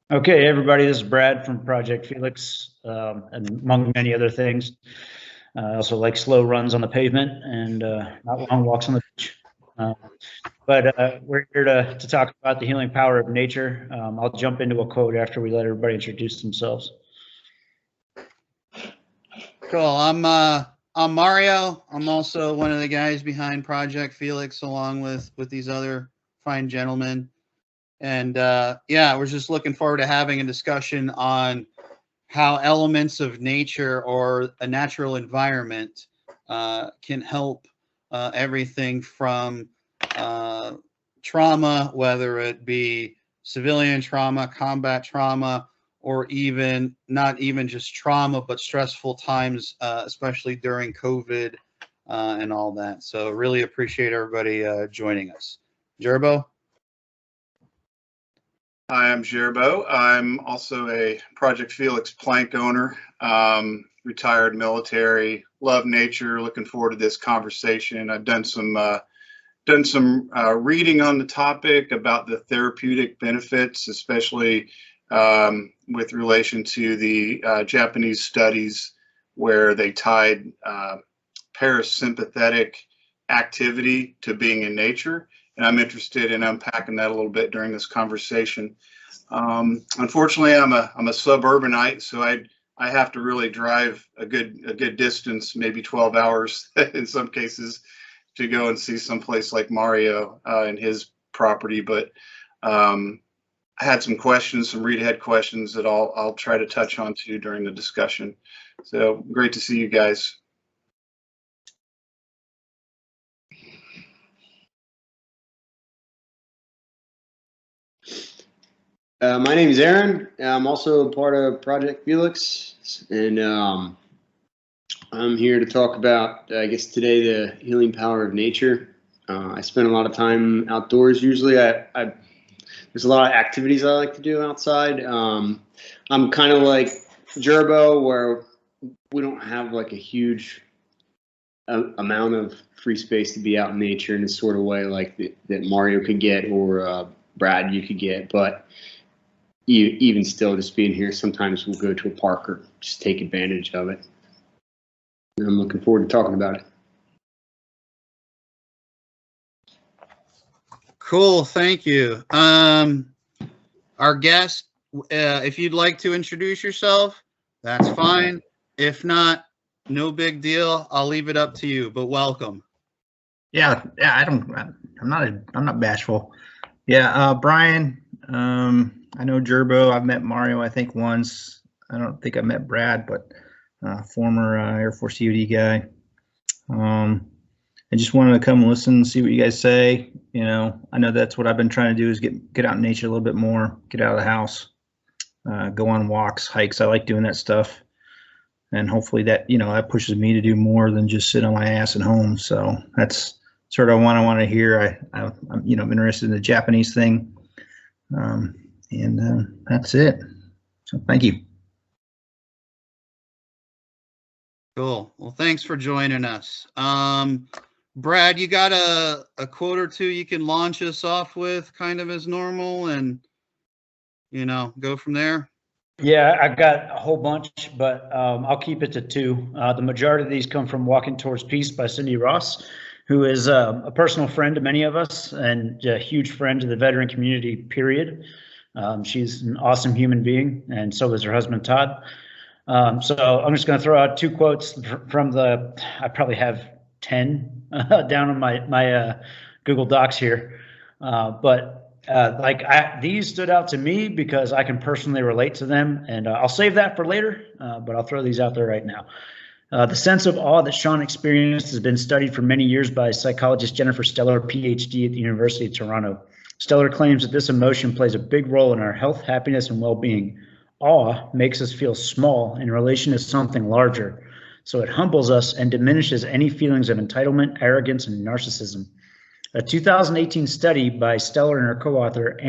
Okay, everybody, this is Brad from Project Felix, and among many other things. I also like slow runs on the pavement and not long walks on the beach. But we're here to talk about the healing power of nature. I'll jump into a quote after we let everybody introduce themselves. Cool. I'm Mario. I'm also one of the guys behind Project Felix, along with these other fine gentlemen. And yeah, we're just looking forward to having a discussion on how elements of nature or a natural environment can help everything from trauma, whether it be civilian trauma, combat trauma, or even not even just trauma, but stressful times, especially during COVID and all that. So really appreciate everybody joining us. Jerbo? Hi, I'm Jerbo. I'm also a Project Felix plank owner, retired military, love nature, looking forward to this conversation. I've done some reading on the topic about the therapeutic benefits, especially with relation to the Japanese studies where they tied parasympathetic activity to being in nature. And I'm interested in unpacking that a little bit during this conversation. Unfortunately, I'm a suburbanite, so I have to really drive a good distance, maybe 12 hours in some cases, to go and see someplace like Mario and his property. But I had some questions, some read ahead questions that I'll try to touch on too during the discussion. So great to see you guys. My name is Aaron. I'm also a part of Project Felix, and I'm here to talk about, I guess today, the healing power of nature. I spend a lot of time outdoors usually. There's a lot of activities I like to do outside. I'm kind of like Jerbo, where we don't have like a huge amount of free space to be out in nature in a sort of way like that Mario could get, or Brad you could get, but even still, just being here, sometimes we'll go to a park or just take advantage of it. And I'm looking forward to talking about it. Cool, thank you. Our guest, if you'd like to introduce yourself, that's fine. If not, no big deal. I'll leave it up to you, but welcome. Yeah, I'm not bashful. Yeah, Brian, I know Jerbo. I've met Mario, I think, once. I don't think I met Brad, but former Air Force COD guy. I just wanted to come listen, see what you guys say. You know, I know that's what I've been trying to do, is get out in nature a little bit more, get out of the house, go on walks, hikes. I like doing that stuff, and hopefully that that pushes me to do more than just sit on my ass at home. So that's sort of what I want to hear. I'm interested in the Japanese thing. And that's it. So thank you. Cool. Well, thanks for joining us. Brad, you got a quote or two you can launch us off with, kind of as normal, and go from there? Yeah, I got a whole bunch, but I'll keep it to two. The majority of these come from Walking Towards Peace by Cindy Ross, who is a personal friend to many of us and a huge friend to the veteran community, period. She's an awesome human being, and so is her husband, Todd. So I'm just going to throw out two quotes from I probably have 10 down on my Google Docs here. These stood out to me because I can personally relate to them, and I'll save that for later, but I'll throw these out there right now. The sense of awe that Sean experienced has been studied for many years by psychologist Jennifer Stellar, PhD at the University of Toronto. Stellar claims that this emotion plays a big role in our health, happiness, and well-being. Awe makes us feel small in relation to something larger, so it humbles us and diminishes any feelings of entitlement, arrogance, and narcissism. A 2018 study by Stellar and her co-author,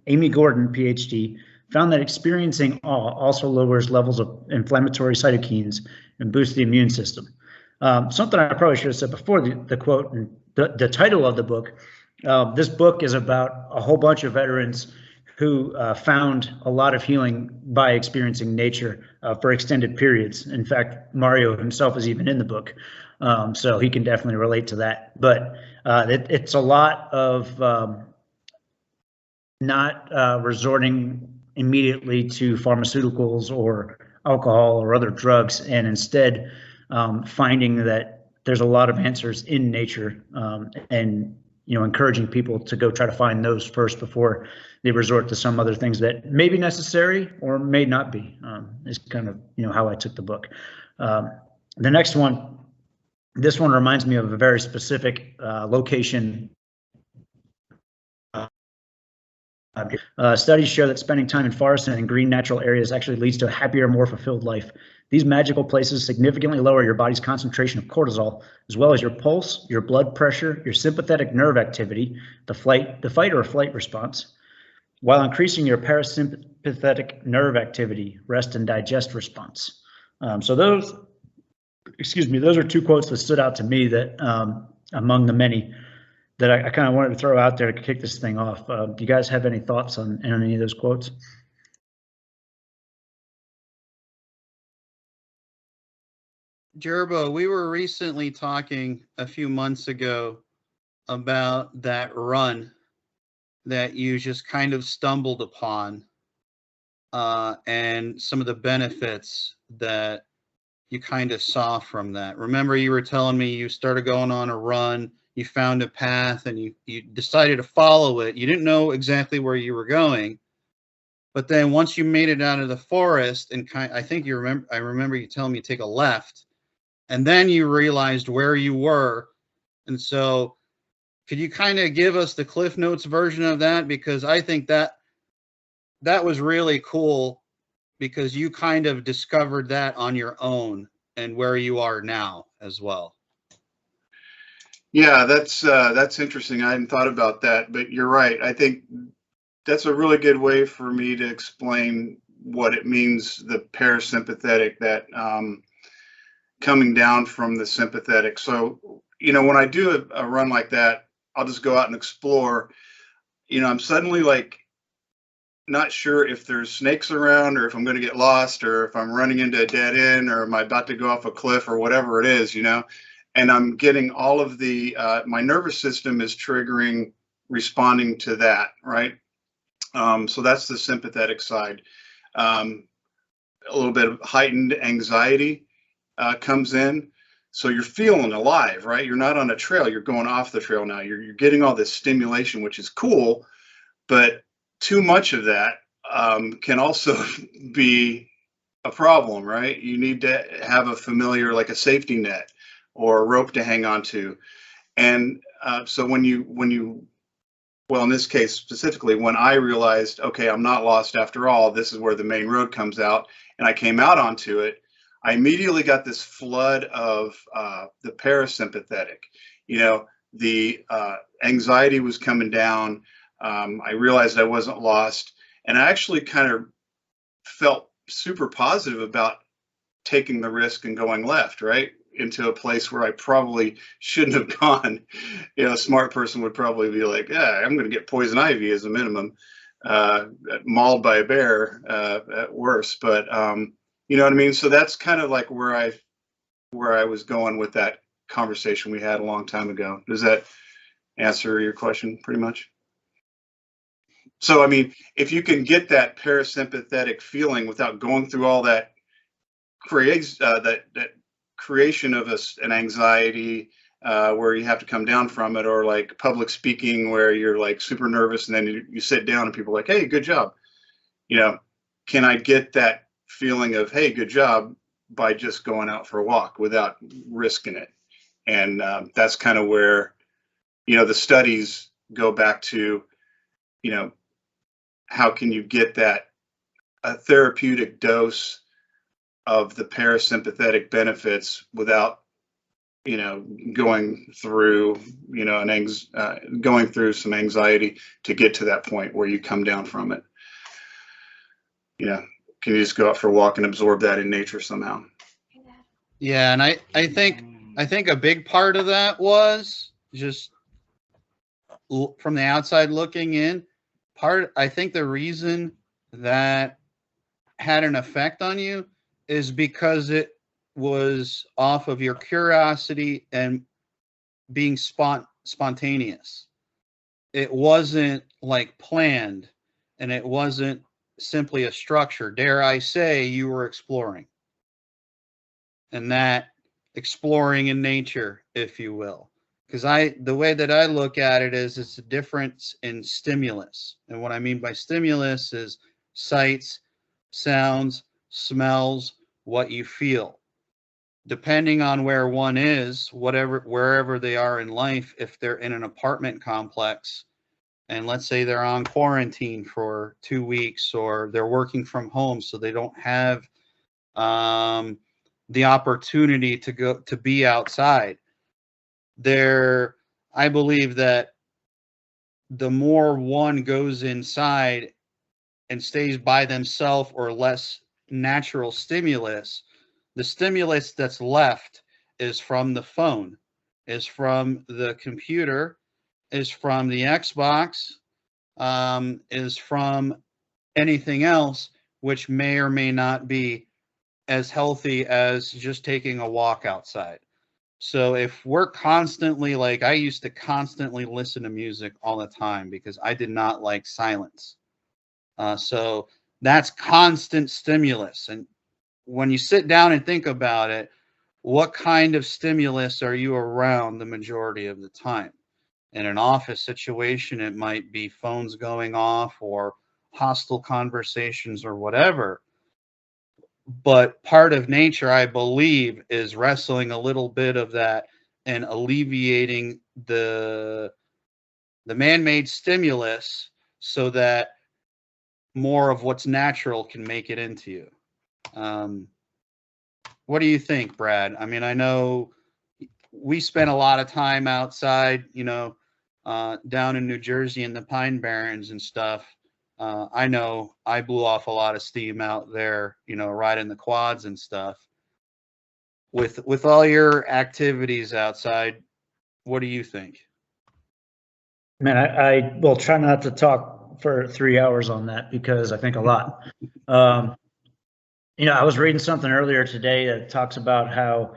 Amy Gordon, PhD, found that experiencing awe also lowers levels of inflammatory cytokines and boosts the immune system. Something I probably should have said before the quote and the title of the book. This book is about a whole bunch of veterans who found a lot of healing by experiencing nature for extended periods. In fact, Mario himself is even in the book, so he can definitely relate to that. But it's a lot of not resorting immediately to pharmaceuticals or alcohol or other drugs, and instead finding that there's a lot of answers in nature, and encouraging people to go try to find those first before they resort to some other things that may be necessary or may not be. Is kind of how I took the book. The next one, this one reminds me of a very specific location. Studies show that spending time in forests and in green natural areas actually leads to a happier, more fulfilled life. These magical places significantly lower your body's concentration of cortisol, as well as your pulse, your blood pressure, your sympathetic nerve activity, the fight or flight response, while increasing your parasympathetic nerve activity, rest and digest response. So those are two quotes that stood out to me that among the many that I kind of wanted to throw out there to kick this thing off. Do you guys have any thoughts on any of those quotes? Jerbo, we were recently talking a few months ago about that run that you just kind of stumbled upon, and some of the benefits that you kind of saw from that. Remember, you were telling me you started going on a run, you found a path, and you decided to follow it. You didn't know exactly where you were going, but then once you made it out of the forest, and I remember you telling me to take a left, and then you realized where you were. And so could you kind of give us the Cliff Notes version of that? Because I think that was really cool, because you kind of discovered that on your own and where you are now as well. Yeah, that's interesting. I hadn't thought about that, but you're right. I think that's a really good way for me to explain what it means, the parasympathetic, that coming down from the sympathetic. So, when I do a run like that, I'll just go out and explore. I'm suddenly like not sure if there's snakes around, or if I'm going to get lost, or if I'm running into a dead end, or am I about to go off a cliff, or whatever it is, and I'm getting all of the, my nervous system is responding to that, right? So that's the sympathetic side. A little bit of heightened anxiety comes in. So you're feeling alive, right? You're not on a trail, you're going off the trail now. You're getting all this stimulation, which is cool, but too much of that can also be a problem, right? You need to have a familiar, like a safety net or a rope to hang on to. And so well, in this case specifically, when I realized, okay, I'm not lost after all, this is where the main road comes out, and I came out onto it, I immediately got this flood of the parasympathetic. The anxiety was coming down. I realized I wasn't lost, and I actually kind of felt super positive about taking the risk and going left, right, into a place where I probably shouldn't have gone. A smart person would probably be like, yeah, I'm going to get poison ivy as a minimum, mauled by a bear at worst. But you know what I mean? So that's kind of like where I was going with that conversation we had a long time ago. Does that answer your question pretty much? So, I mean, if you can get that parasympathetic feeling without going through all that that creation of an anxiety where you have to come down from it, or like public speaking where you're like super nervous and then you sit down and people are like, hey, good job. Can I get that feeling of, hey, good job, by just going out for a walk without risking it? And that's kind of where, the studies go back to, how can you get a therapeutic dose of the parasympathetic benefits without, going through, going through some anxiety to get to that point where you come down from it. Can you just go out for a walk and absorb that in nature somehow? Yeah, and I think a big part of that was just from the outside looking in, I think the reason that had an effect on you is because it was off of your curiosity and being spontaneous. It wasn't like planned, and it wasn't simply a structure. Dare I say, you were exploring, and that exploring in nature, if you will. Because the way that I look at it is it's a difference in stimulus. And what I mean by stimulus is sights, sounds, smells, what you feel. Depending on where one is, wherever they are in life, if they're in an apartment complex, and let's say they're on quarantine for 2 weeks, or they're working from home, so they don't have the opportunity to be outside. I believe that the more one goes inside and stays by themselves or less natural stimulus, the stimulus that's left is from the phone, is from the computer, is from the Xbox, is from anything else, which may or may not be as healthy as just taking a walk outside. So if we're constantly, like, I used to constantly listen to music all the time because I did not like silence. So that's constant stimulus. And when you sit down and think about it, what kind of stimulus are you around the majority of the time? In an office situation, it might be phones going off or hostile conversations or whatever. But part of nature, I believe, is wrestling a little bit of that and alleviating the man-made stimulus so that more of what's natural can make it into you. What do you think, Brad? I mean, I know we spent a lot of time outside, down in New Jersey in the Pine Barrens and stuff. I know I blew off a lot of steam out there, riding the quads and stuff. With all your activities outside, what do you think? Man, I will try not to talk for 3 hours on that because I think a lot. I was reading something earlier today that talks about how,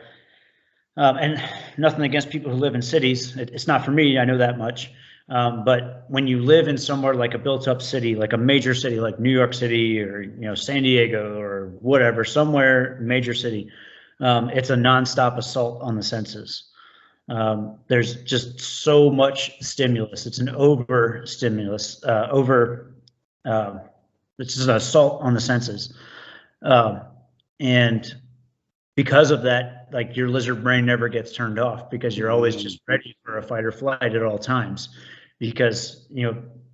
and nothing against people who live in cities. It's not for me, I know that much. But when you live in somewhere like a built-up city, like a major city, like New York City or San Diego or whatever, somewhere major city, it's a nonstop assault on the senses. There's just so much stimulus. It's an over stimulus. It's just an assault on the senses, and because of that, like, your lizard brain never gets turned off because you're always just ready for a fight or flight at all times. Because,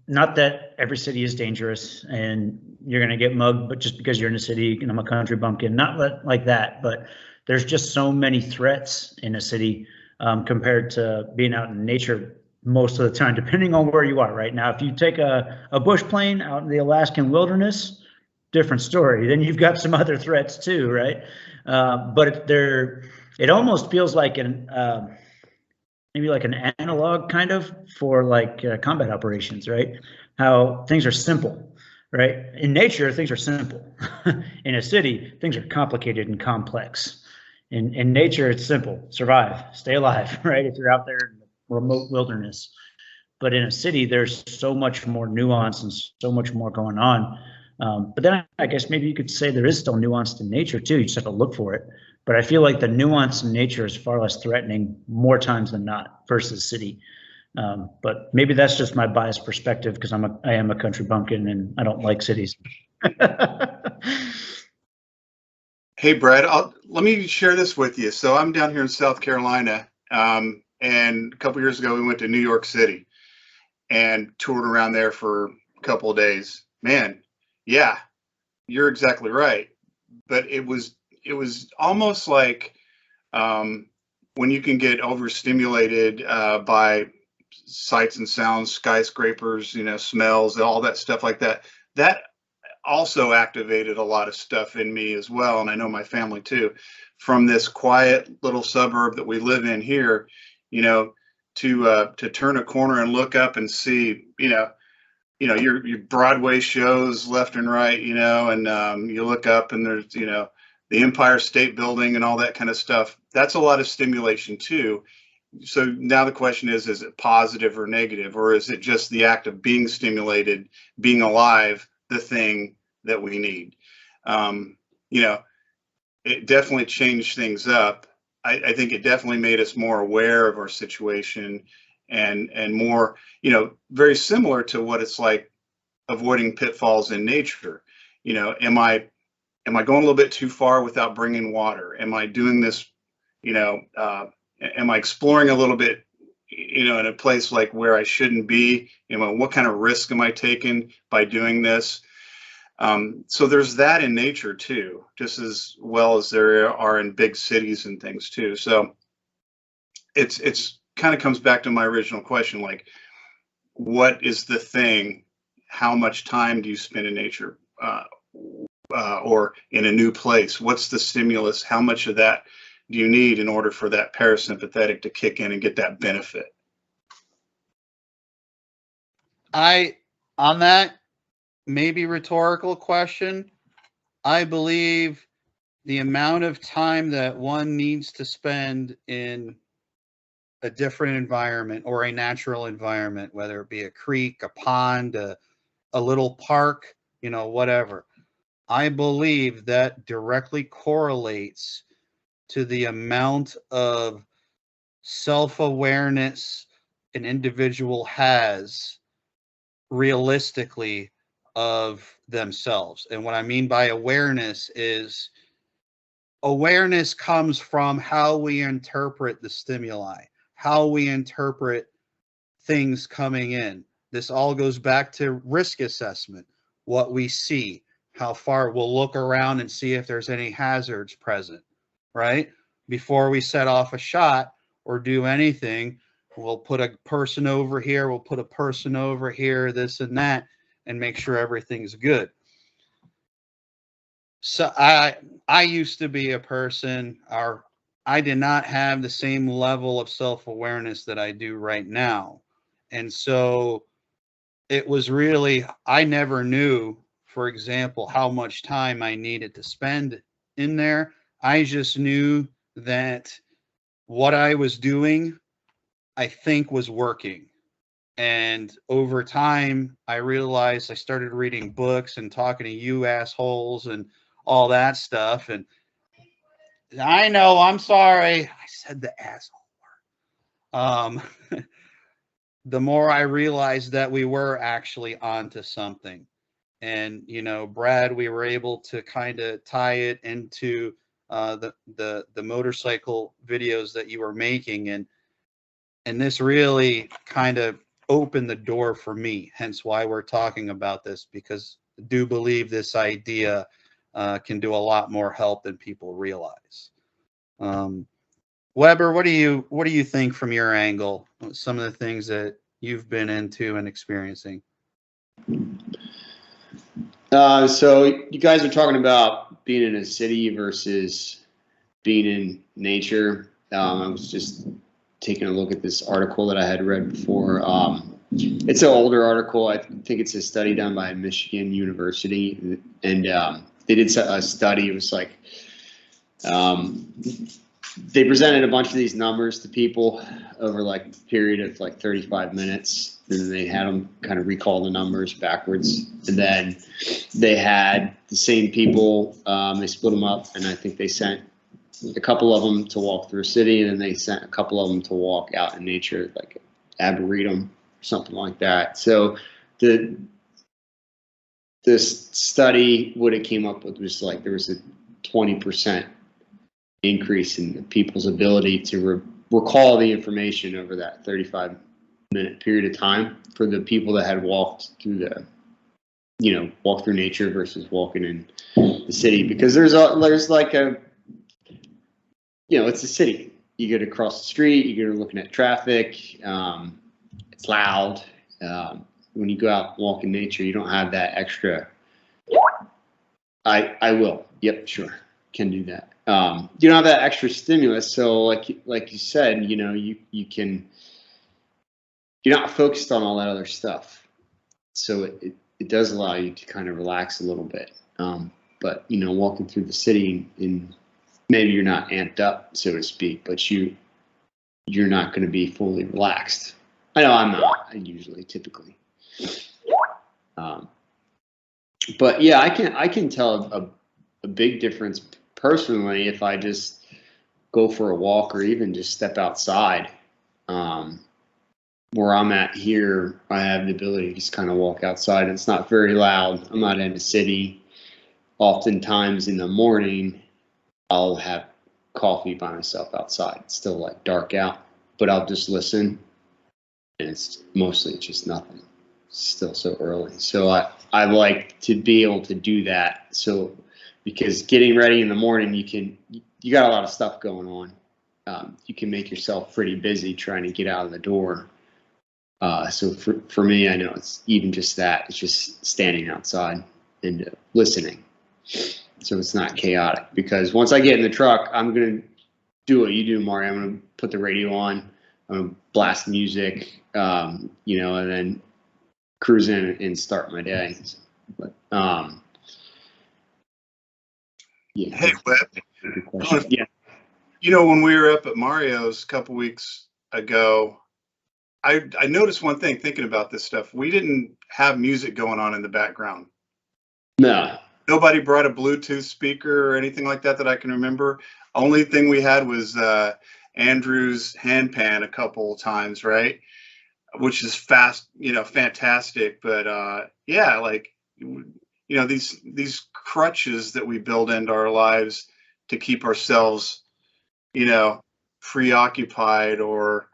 not that every city is dangerous and you're going to get mugged, but just because you're in a city and I'm a country bumpkin, not like that, but there's just so many threats in a city compared to being out in nature most of the time, depending on where you are. Right now, if you take a bush plane out in the Alaskan wilderness, different story. Then you've got some other threats too, right? But it almost feels like maybe like an analog kind of for like combat operations, right? How things are simple, right? In nature, things are simple. In a city, things are complicated and complex. In nature, it's simple: survive, stay alive, right? If you're out there in the remote wilderness. But in a city, there's so much more nuance and so much more going on. But then I guess maybe you could say there is still nuance in nature too. You just have to look for it. But I feel like the nuance in nature is far less threatening more times than not versus city. But maybe that's just my biased perspective because I am a country bumpkin and I don't like cities. Hey, Brad, let me share this with you. So I'm down here in South Carolina, and a couple years ago we went to New York City and toured around there for a couple of days. Man, yeah, you're exactly right. But it was almost like when you can get overstimulated by sights and sounds, skyscrapers, smells, all that stuff like that. That also activated a lot of stuff in me as well, and I know my family too. From this quiet little suburb that we live in here, to turn a corner and look up and see, you know, your Broadway shows left and right, you know, and you look up and there's, you know, the Empire State Building and all that kind of stuff. That's a lot of stimulation too. So now the question is it positive or negative, or is it just the act of being stimulated, being alive, the thing that we need? You know, it definitely changed things up. I think it definitely made us more aware of our situation and more, you know, very similar to what it's like avoiding pitfalls in nature. You know, am I going a little bit too far without bringing water? Am I doing this, you know, am I exploring a little bit, you know, in a place like where I shouldn't be? You know, what kind of risk am I taking by doing this? So there's that in nature too, just as well as there are in big cities and things too. So it's kind of comes back to my original question, like, what is the thing? How much time do you spend in nature or in a new place? What's the stimulus? How much of that do you need in order for that parasympathetic to kick in and get that benefit? On that maybe rhetorical question, I believe the amount of time that one needs to spend in a different environment or a natural environment, whether it be a creek, a pond, a little park, you know, whatever, I believe that directly correlates to the amount of self-awareness an individual has realistically of themselves. And what I mean by awareness is awareness comes from how we interpret the stimuli, how we interpret things coming in. This all goes back to risk assessment, what we see, how far we'll look around and see if there's any hazards present, right? Before we set off a shot or do anything, we'll put a person over here, we'll put a person over here, this and that, and make sure everything's good. So I used to be a person, or I did not have the same level of self-awareness that I do right now. And so it was really, I never knew, for example, how much time I needed to spend in there. I just knew that what I was doing, I think, was working. And over time, I realized I started reading books and talking to you assholes and all that stuff. And I know, I'm sorry, I said the asshole word. The more I realized that we were actually onto something. And, you know, Brad, we were able to kind of tie it into the motorcycle videos that you were making. And this really kind of opened the door for me, hence why we're talking about this, because I do believe this idea can do a lot more help than people realize. Weber, what do you think from your angle? Some of the things that you've been into and experiencing. So you guys are talking about being in a city versus being in nature. I was just taking a look at this article that I had read before. It's an older article. I think it's a study done by Michigan University, and they did a study. It was like they presented a bunch of these numbers to people over like a period of like 35 minutes, and then they had them kind of recall the numbers backwards, and then they had the same people. They split them up, and I think they sent a couple of them to walk through a city, and then they sent a couple of them to walk out in nature, like Arboretum, something like that. So this study, what it came up with was like there was a 20% increase in people's ability to recall the information over that 35-minute period of time for the people that had walked through walk through nature versus walking in the city, because there's like a, it's a city. You get across the street, you get looking at traffic, it's loud. When you go out and walk in nature, you don't have that extra. I will. Yep, sure. Can do that. You don't have that extra stimulus. So like you said, you're not focused on all that other stuff. so it does allow you to kind of relax a little bit. But you know, walking through the city, and maybe you're not amped up, so to speak, but you're not going to be fully relaxed. I know I'm not. Typically. But yeah, I can tell a big difference personally if I just go for a walk or even just step outside. Where I'm at here, I have the ability to just kind of walk outside. It's not very loud. I'm not in a city. Oftentimes in the morning, I'll have coffee by myself outside. It's still like dark out, but I'll just listen, and it's mostly just nothing. It's still so early. So I like to be able to do that. So because getting ready in the morning, you got a lot of stuff going on. You can make yourself pretty busy trying to get out of the door. So for me, I know it's even just that. It's just standing outside and listening. So it's not chaotic, because once I get in the truck, I'm going to do what you do, Mario. I'm going to put the radio on. I'm going to blast music, you know, and then cruise in and start my day. But yeah. Hey, Webb. Good question. Yeah. You know, when we were up at Mario's a couple weeks ago, I noticed one thing thinking about this stuff. We didn't have music going on in the background. No. Nobody brought a Bluetooth speaker or anything like that I can remember. Only thing we had was Andrew's handpan a couple of times, right? Which is fast, you know, fantastic. But yeah, like, you know, these crutches that we build into our lives to keep ourselves, you know, preoccupied or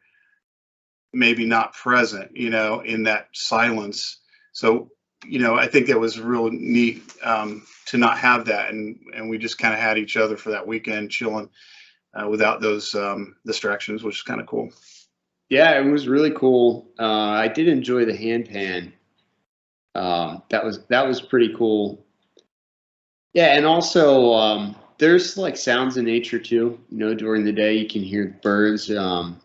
maybe not present, you know, in that silence. So, you know, I think that was real neat to not have that, and we just kind of had each other for that weekend, chilling without those distractions, which is kind of cool. Yeah, it was really cool. I did enjoy the handpan. That was pretty cool. Yeah, and also there's like sounds in nature too. You know, during the day you can hear birds.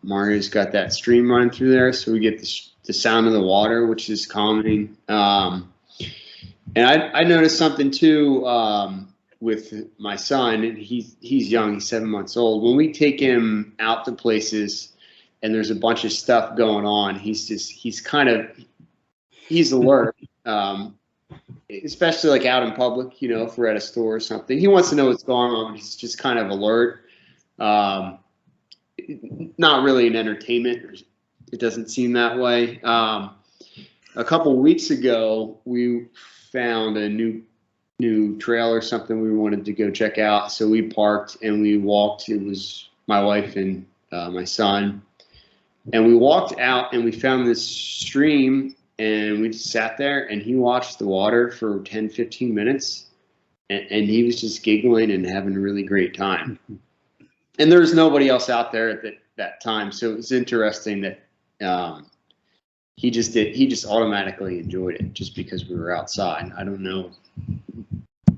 Mario's got that stream running through there, so we get the sound of the water, which is calming. And I noticed something too with my son. And he's young; he's 7 months old. When we take him out to places and there's a bunch of stuff going on, he's alert. Especially like out in public, you know, if we're at a store or something, he wants to know what's going on. He's just kind of alert. Not really an entertainment. It doesn't seem that way. A couple weeks ago, we found a new trail or something we wanted to go check out. So we parked and we walked. It was my wife and my son. And we walked out and we found this stream. And we just sat there and he watched the water for 10, 15 minutes. And he was just giggling and having a really great time. And there was nobody else out there at that time. So it was interesting that he just automatically enjoyed it just because we were outside. I don't know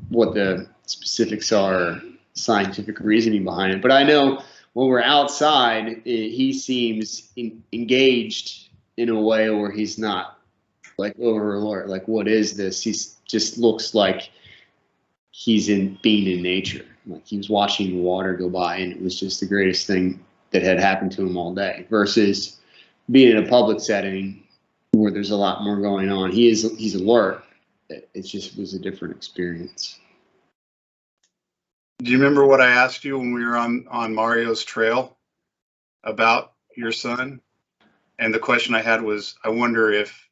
what the specifics are, scientific reasoning behind it. But I know when we're outside, he seems engaged in a way where he's not like over alert, like what is this? He just looks like he's being in nature. Like he was watching the water go by, and it was just the greatest thing that had happened to him all day. Versus being in a public setting where there's a lot more going on. He's alert. It just was a different experience. Do you remember what I asked you when we were on Mario's trail about your son? And the question I had was, I wonder if,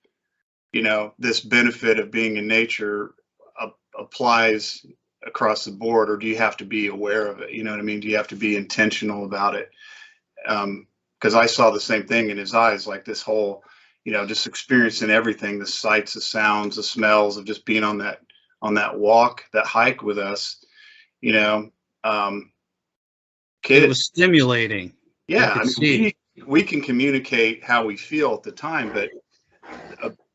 you know, this benefit of being in nature applies across the board, or do you have to be aware of it? You know what I mean? Do you have to be intentional about it? Because I saw the same thing in his eyes, like this whole, you know, just experiencing everything, the sights, the sounds, the smells of just being on that walk, that hike with us, you know. It was stimulating. Yeah, I mean, we can communicate how we feel at the time, but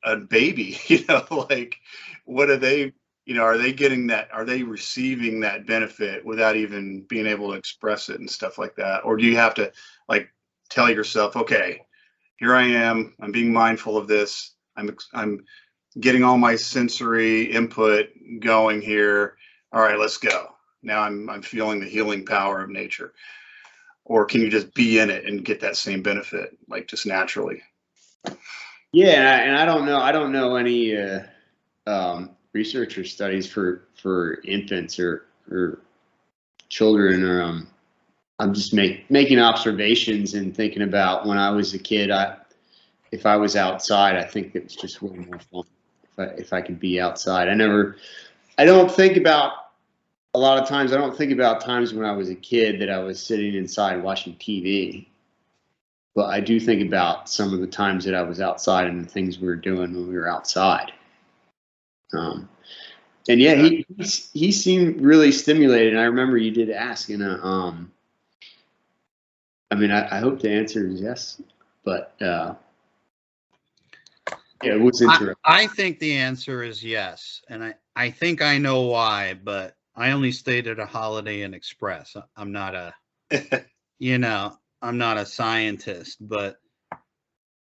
a baby, you know, like what are they, you know, are they getting that, are they receiving that benefit without even being able to express it and stuff like that? Or do you have to like tell yourself, okay, here I am, I'm being mindful of this, I'm getting all my sensory input going here. All right, let's go. Now I'm feeling the healing power of nature. Or can you just be in it and get that same benefit, like just naturally? Yeah, and I don't know. I don't know any research or studies for infants or children. Or I'm just making observations and thinking about when I was a kid. If I was outside, I think it was just way more fun. If I could be outside, I don't think about. A lot of times, I don't think about times when I was a kid that I was sitting inside watching TV. But I do think about some of the times that I was outside and the things we were doing when we were outside. And yeah, he seemed really stimulated. And I remember you did ask, and I mean, I hope the answer is yes, but yeah, it was interesting. I think the answer is yes, and I think I know why, but I only stayed at a Holiday Inn Express. I'm not a, I'm not a scientist, but